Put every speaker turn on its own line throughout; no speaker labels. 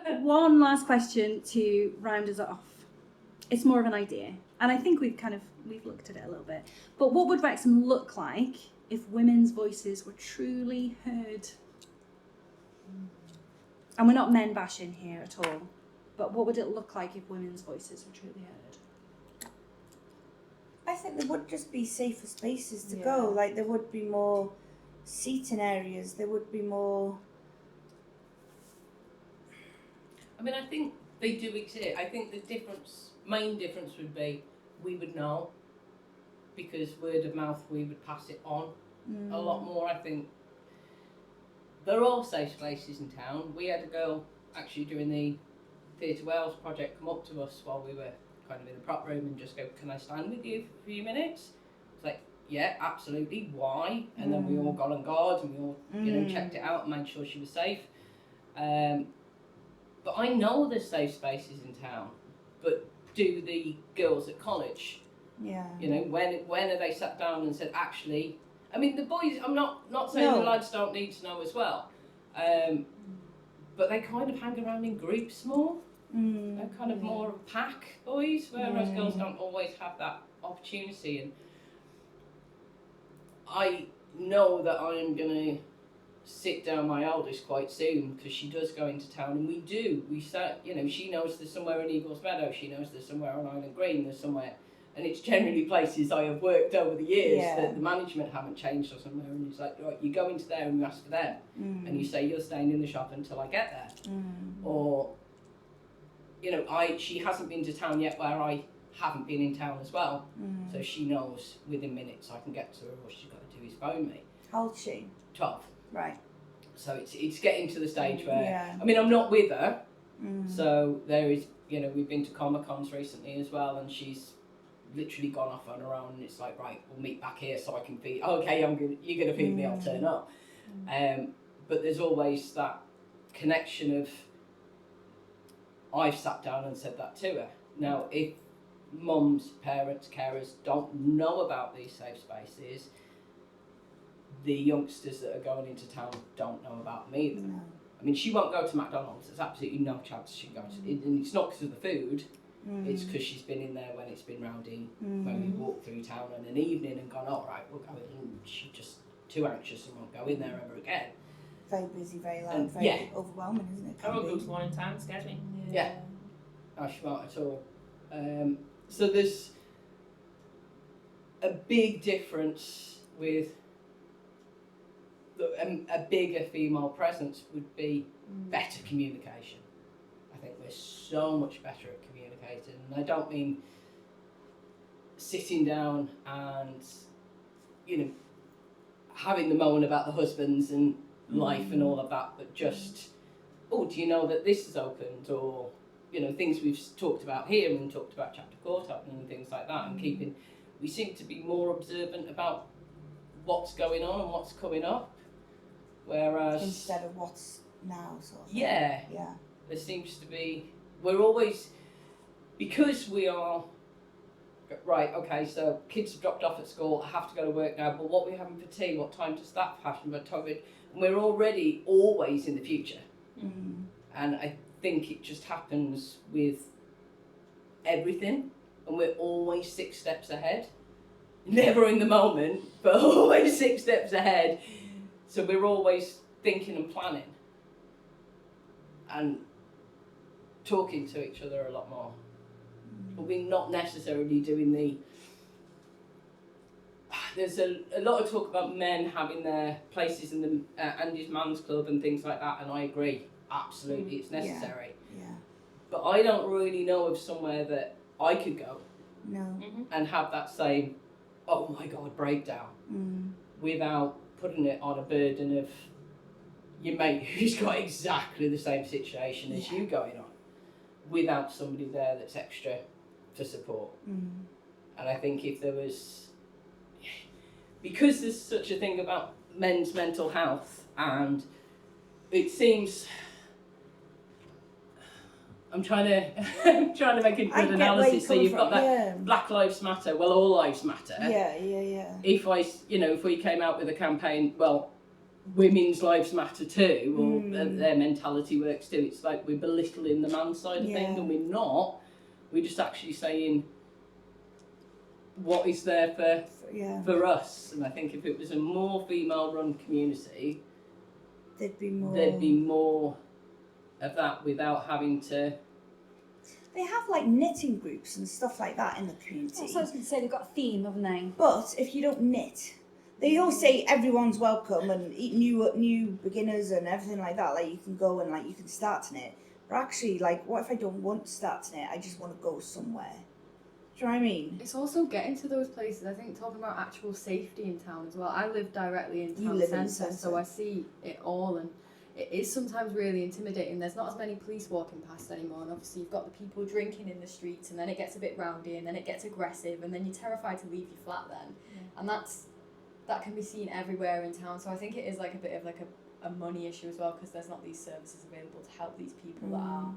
One last question to round us off. It's more of an idea, and I think we've looked at it a little bit. But what would Wrexham look like if women's voices were truly heard? And we're not men bashing here at all. But what would it look like if women's voices were truly heard?
I think there would just be safer spaces to go. Like, there would be more seating areas. There would be more...
I mean, I think they do exist. I think the main difference would be we would know, because word of mouth, we would pass it on a lot more. I think they're all safe places in town. We had a girl actually during the Theatre Wales project come up to us while we were kind of in the prop room and just go, "Can I stand with you for a few minutes?" It's like, yeah, absolutely. Why? And then we all got on guard and we all checked it out and made sure she was safe. But I know there's safe spaces in town, but do the girls at college?
Yeah.
When have they sat down and said, actually, I mean, the boys, I'm not saying the lads don't need to know as well, but they kind of hang around in groups more. They're kind of more of a pack, boys, whereas girls don't always have that opportunity. And I know that I'm going to sit down my eldest quite soon, because she does go into town, and we start, she knows there's somewhere in Eagles Meadow, she knows there's somewhere on Island Green, there's somewhere, and it's generally places I have worked over the years that the management haven't changed or somewhere, and it's like, right, you go into there and you ask for them, and you say you're staying in the shop until I get there, or she hasn't been to town yet where I haven't been in town as well, so she knows within minutes I can get to her. All she's got to do is phone me.
How old is she?
12.
Right.
So it's getting to the stage where, I mean, I'm not with her, so there is, we've been to Comic-Cons recently as well, and she's literally gone off on her own, and it's like, right, we'll meet back here so I can feed, okay, you're going to feed me, I'll turn up. But there's always that connection of, I've sat down and said that to her. Now, if mums, parents, carers don't know about these safe spaces, the youngsters that are going into town don't know about them either. No. I mean, she won't go to McDonald's. There's absolutely no chance she goes. And it's not because of the food. It's because she's been in there when it's been rowdy, when we walk through town in an evening and gone, all right, we'll go in. And she's just too anxious and won't go in there ever again.
Very busy, very loud, very overwhelming, isn't it?
I won't go to one in town, scares me.
Yeah. No, she won't at all. So there's a big difference with a bigger female presence would be better communication. I think we're so much better at communicating, and I don't mean sitting down and having the moan about the husbands and life and all of that, but just, oh, do you know that this is opened, or things we've talked about here and talked about chapter court opening and things like that, and we seem to be more observant about what's going on and what's coming up. Whereas
instead of what's now, sort of.
Yeah. There seems to be, we're always, because we are, right, okay, so kids have dropped off at school, I have to go to work now, but what are we having for tea? What time does that happen? And we're already always in the future. And I think it just happens with everything, and we're always 6 steps ahead. Never in the moment, but always 6 steps ahead. So we're always thinking and planning and talking to each other a lot more. But we're not necessarily doing there's a lot of talk about men having their places in the Andy's Man's Club and things like that, and I agree, absolutely, it's necessary.
Yeah.
But I don't really know of somewhere that I could go and have that same, oh my God, breakdown without putting it on a burden of your mate who's got exactly the same situation as you going on, without somebody there that's extra to support. And I think if there was, because there's such a thing about men's mental health, and it seems, I'm trying to make a good analysis. So you've got that Black Lives Matter. Well, all lives matter.
Yeah.
If we came out with a campaign, well, women's lives matter too, or their mentality works too. It's like we're belittling the man side of things, and we're not. We're just actually saying what is there for us. And I think if it was a more female-run community,
there'd be
more of that without having to.
They have like knitting groups and stuff like that in the community.
That's what I was going to say. They've got a theme, haven't they?
But if you don't knit, they all say everyone's welcome and new beginners and everything like that. Like you can go and like you can start to knit. But actually, like, what if I don't want to start to knit? I just want to go somewhere. Do you know what I mean?
It's also getting to those places. I think talking about actual safety in town as well. I live directly in town centre, so I see it all, and it is sometimes really intimidating. There's not as many police walking past anymore, and obviously you've got the people drinking in the streets, and then it gets a bit rowdy, and then it gets aggressive, and then you're terrified to leave your flat then. And that can be seen everywhere in town. So I think it is like a bit of like a money issue as well, because there's not these services available to help these people that are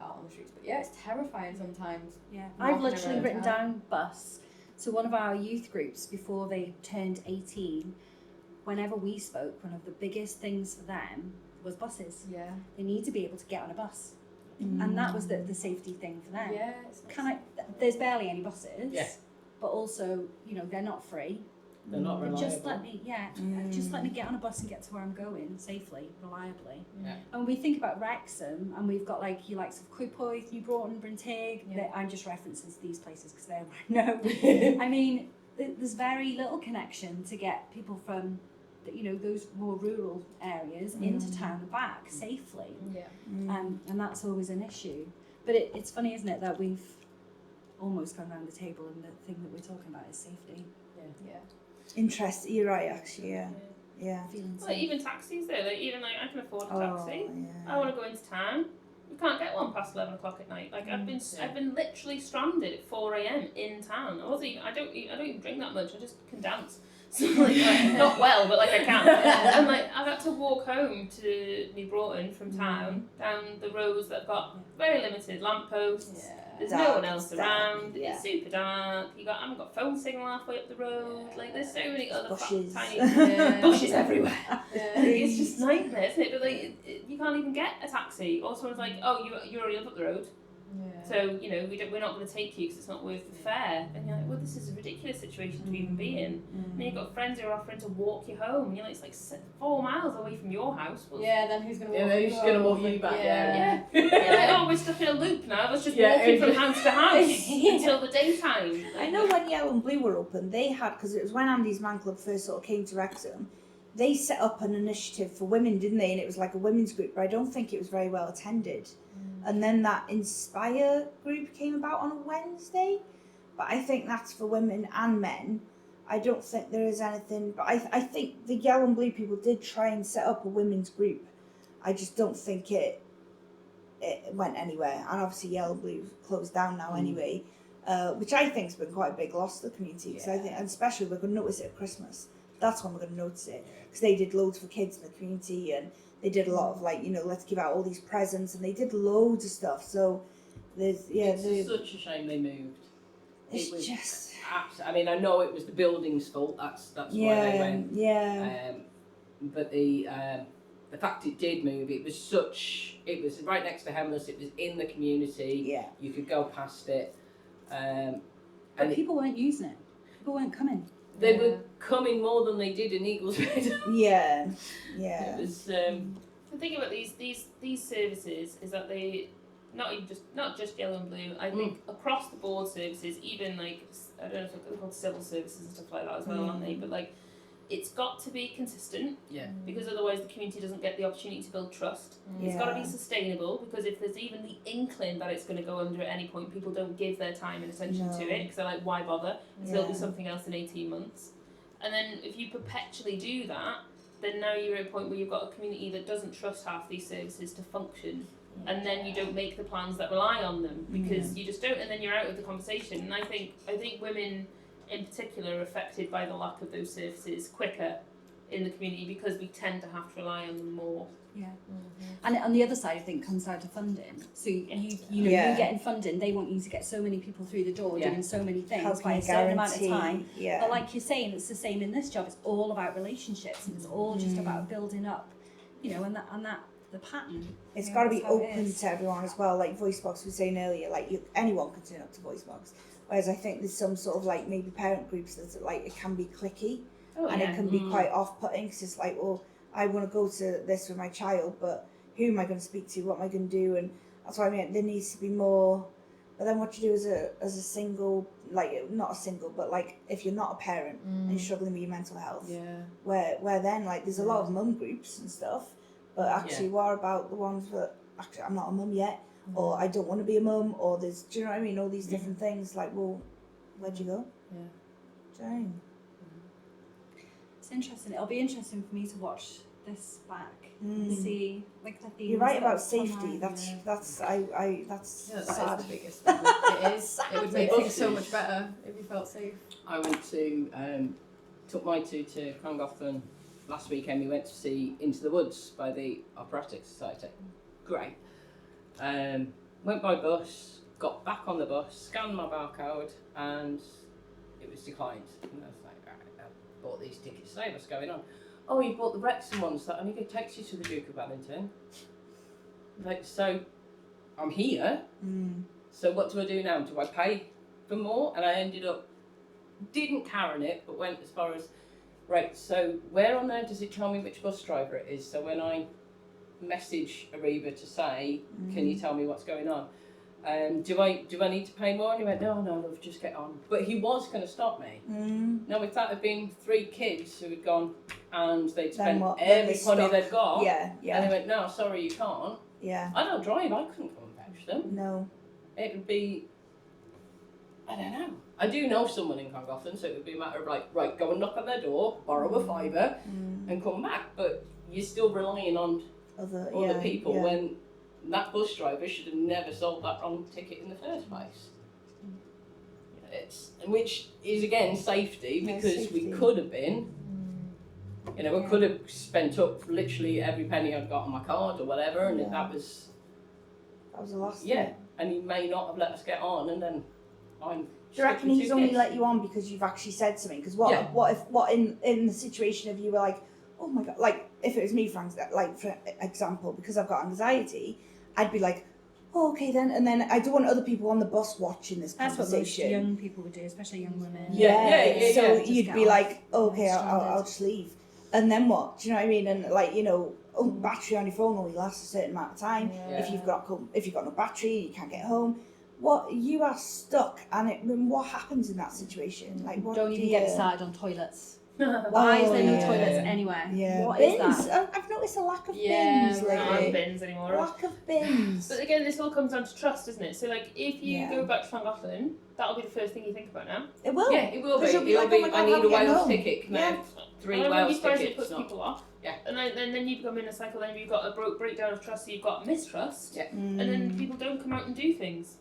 out on the streets. But yeah, it's terrifying sometimes.
Yeah, I've literally written down bus. So one of our youth groups, before they turned 18, whenever we spoke, one of the biggest things for them was buses.
Yeah.
They need to be able to get on a bus. And that was the safety thing for them.
Yeah.
There's barely any buses.
Yeah.
But also, they're not free.
They're not reliable.
Just let me get on a bus and get to where I'm going safely, reliably.
Yeah.
And when we think about Wrexham, and we've got like your likes of Caried, New Broughton, Bryn Teg. I'm just referencing these places because they're where I know. I mean, there's very little connection to get people from, those more rural areas into town and back safely.
Yeah.
And that's always an issue. But it's funny, isn't it, that we've almost gone around the table and the thing that we're talking about is safety.
Yeah.
Interesting. You're right, actually. Yeah.
Well, even taxis though. Even like I can afford a taxi.
Yeah.
I want to go into town. You can't get one past 11 o'clock at night. Like I've been literally stranded at 4 a.m. in town. I don't even drink that much. I just can dance. So like not well, but like I can. And like I've had to walk home to New Broughton from town down the roads that have got very limited lampposts.
Yeah.
There's no one else around. It's super dark. I haven't got phone signal halfway up the road. Like there's so many other tiny bushes everywhere. It's just nightmare, isn't it? But like you can't even get a taxi. Or someone's like, oh, you're already up the road.
Yeah.
So we're not going to take you because it's not worth the fare. And you're like, well, this is a ridiculous situation to even be in. And then you've got friends who are offering to walk you home. And you're like, it's like 4 miles away from your house. Well,
then who's going to walk you?
Who's going to walk you back?
Yeah. You're like, oh, we're stuck in a loop now. Let's just walking from house to house until the daytime.
I know when Yellow and Blue were open, they had, because it was when Andy's Man Club first sort of came to Wrexham, they set up an initiative for women, didn't they? And it was like a women's group, but I don't think it was very well attended. And then that Inspire group came about on a Wednesday, but I think that's for women and men. I don't think there is anything, but I think the Yellow and Blue people did try and set up a women's group. I just don't think it went anywhere. And obviously Yellow and Blue closed down now anyway, which I think has been quite a big loss to the community. Because I think, and especially we're going to notice it at Christmas. That's when we're going to notice it, because they did loads for kids in the community, and they did a lot of let's give out all these presents, and they did loads of stuff. So it's
such a shame they moved.
It was just.
I mean, I know it was the building's fault. That's why they went.
Yeah.
But the fact it did move, it was right next to Hemless. It was in the community.
Yeah.
You could go past it.
But people weren't using it. People weren't coming.
They were coming more than they did in Eagleshead.
Yeah.
It was.
The thing about these services is that they not just Yellow and Blue. I think across the board services, even like I don't know if they're called civil services and stuff like that as well, aren't they? But like, it's got to be consistent.
Yeah.
Because otherwise the community doesn't get the opportunity to build trust. It's got to be sustainable, because if there's even the inkling that it's going to go under at any point, people don't give their time and attention to it, because they're like, why bother? Because there'll be something else in 18 months. And then if you perpetually do that, then now you're at a point where you've got a community that doesn't trust half these services to function. And then you don't make the plans that rely on them, because you just don't, and then you're out of the conversation. And I think women in particular are affected by the lack of those services quicker in the community because we tend to have to rely on them more.
Yeah. And on the other side, I think, comes down to funding. So you're getting funding. They want you to get so many people through the door doing so many things by a certain amount of time.
Yeah.
But like you're saying, it's the same in this job. It's all about relationships, and it's all just about building up, and that the pattern.
It's got to be open to everyone as well. Like VoiceBox was saying earlier, like anyone can turn up to VoiceBox. Whereas I think there's some sort of like maybe parent groups that's like it can be cliquey, and it can be quite off-putting because it's like, well, I want to go to this with my child, but who am I going to speak to? What am I going to do? And that's what I mean. There needs to be more. But then what you do as a single, like not a single, but like if you're not a parent and you're struggling with your mental health, where then like there's a lot of mum groups and stuff, but actually what about the ones that actually I'm not a mum yet, or I don't want to be a mum, or there's, do you know what I mean? All these different things. Like, well, where'd you go? Yeah. Do you know what I mean?
It's interesting. It'll be interesting for me to watch this back and see like the themes.
You're right about safety. That's sad.
The biggest thing. It is. It would make things so much better if you felt safe.
I went to took my two to Llangollen last weekend. We went to see Into the Woods by the Operatic Society. Great. Went by bus, got back on the bus, scanned my barcode, and it was declined. And I was like, right, I bought these tickets today, what's going on? Oh, you bought the Wrexham ones that only takes you to the Duke of Wellington. Like, so I'm here, so what do I do now? Do I pay for more? And I ended up, didn't Karen it, but went as far as, right, so where on there does it tell me which bus driver it is? So when I message Ariba to say, can you tell me what's going on? Do I need to pay more? And he went, no, love, just get on. But he was going to stop me. Now, if that had been 3 kids who had gone and they'd spent every penny they'd got, and they went, no, sorry, you can't. Yeah. I don't drive, I couldn't come and fetch them. No. It would be, I don't know. I do know someone in Llangollen, so it would be a matter of like, right, go and knock on their door, borrow a fiver, and come back. But you're still relying on other people when that bus driver should have never sold that wrong ticket in the first place. Which is again safety, because we could have been, I could have spent up literally every penny I'd got on my card or whatever, and that was
a loss.
Yeah, and he may not have let us get on, and then I'm.
Do you reckon he's only let you on because you've actually said something? Because what in the situation if you were like, oh my god, like if it was me, for example, because I've got anxiety, I'd be like, oh, okay then, and then I don't want other people on the bus watching this conversation.
That's what most young people would do, especially young women.
So you'd be like, oh, okay, I'll just leave, and then what? Do you know what I mean? And like, battery on your phone only lasts a certain amount of time. If you've got no battery, you can't get home. What, you are stuck, and what happens in that situation? Like, what
don't even get started on toilets. Why is there no toilets anywhere?
Yeah.
What
bins.
is that?
I've noticed a lack of bins lately.
We don't have bins anymore.
Lack of bins.
But again, this all comes down to trust, isn't it? So, like, if you go back to Llangollen, that'll be the first thing you think about now.
It will.
Yeah, it will be.
It'll be like, oh my God,
I need a Wales
home.
ticket. Can I have 3 Wales tickets?
It puts people off.
Yeah.
And then you become in a cycle, then you've got a breakdown of trust, so you've got mistrust. Yeah. And then people don't come out and do things.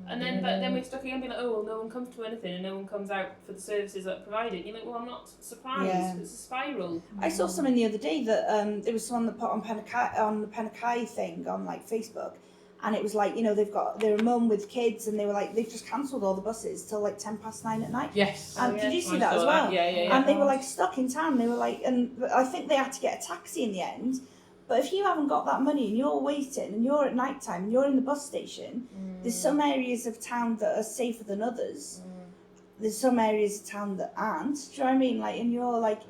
And then we're stuck again being like, oh, well, no one comes to anything and no one comes out for the services that are provided. You're like, well, I'm not surprised. Yeah. It's a spiral.
I saw something the other day that there was someone that put on the Penakai thing on like Facebook, and it was like, they're a mum with kids, and they were like, they've just cancelled all the buses till like 9:10 at night.
Yes.
And did you see that as well?
Yeah.
And they were like stuck in town. They were like, and I think they had to get a taxi in the end. But if you haven't got that money and you're waiting and you're at night time and you're in the bus station, there's some areas of town that are safer than others. There's some areas of town that aren't. Do you know what I mean? Like, and you're like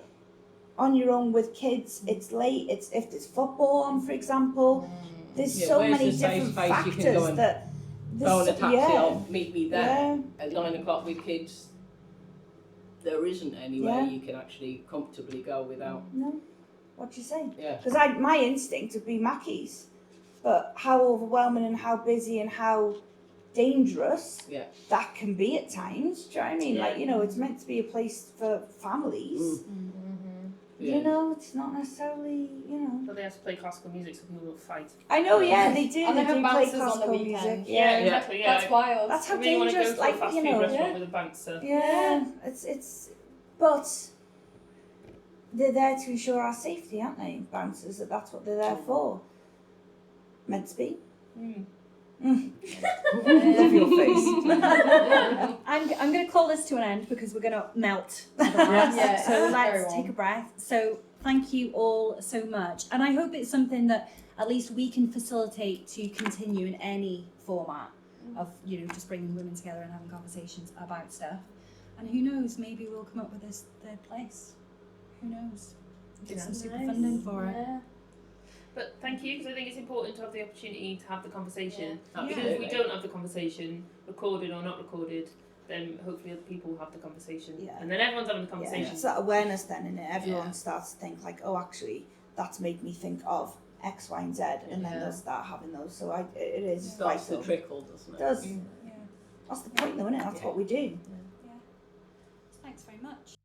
on your own with kids. It's late. It's if there's football on, for example. There's so many different factors that.
Go on a taxi. Or meet me there at 9 o'clock with kids. There isn't anywhere you can actually comfortably go without.
No. What do you say?
Yeah.
Because my instinct would be Mackie's, but how overwhelming and how busy and how dangerous that can be at times. Do you know what I mean? Like, it's meant to be a place for families. It's not necessarily,
But they have to play classical music so people don't fight.
I know, they do.
And
they
have
do play
bouncers on the
classical
weekend.
music.
Yeah, exactly. Yeah.
That's wild.
That's how
I mean,
dangerous.
You want to go to a fast food restaurant with a bouncer.
Yeah, it's but. they're there to ensure our safety, aren't they? Bouncers, that's what they're there for. Meant to be. Love your face.
I'm going to call this to an end because we're going to melt.
Yeah,
So
it's very
let's
warm.
take a breath. So thank you all so much. And I hope it's something that at least we can facilitate to continue in any format of, you know, just bringing women together and having conversations about stuff. And who knows, maybe we'll come up with this third place. Who knows? Get some super funding for it.
But thank you, because I think it's important to have the opportunity to have the conversation.
Yeah.
Because if we don't have the conversation, recorded or not recorded, then hopefully other people will have the conversation.
Yeah.
And then everyone's having the
Yeah,
conversation.
it's that awareness then, and everyone
Yeah.
starts to think like, oh, actually, that's made me think of X, Y, and Z, and then they'll start having those. So it is
It starts to
vital.
trickle, doesn't
It
it?
does.
Yeah.
That's the point, though, isn't it? That's what we do.
Thanks very much.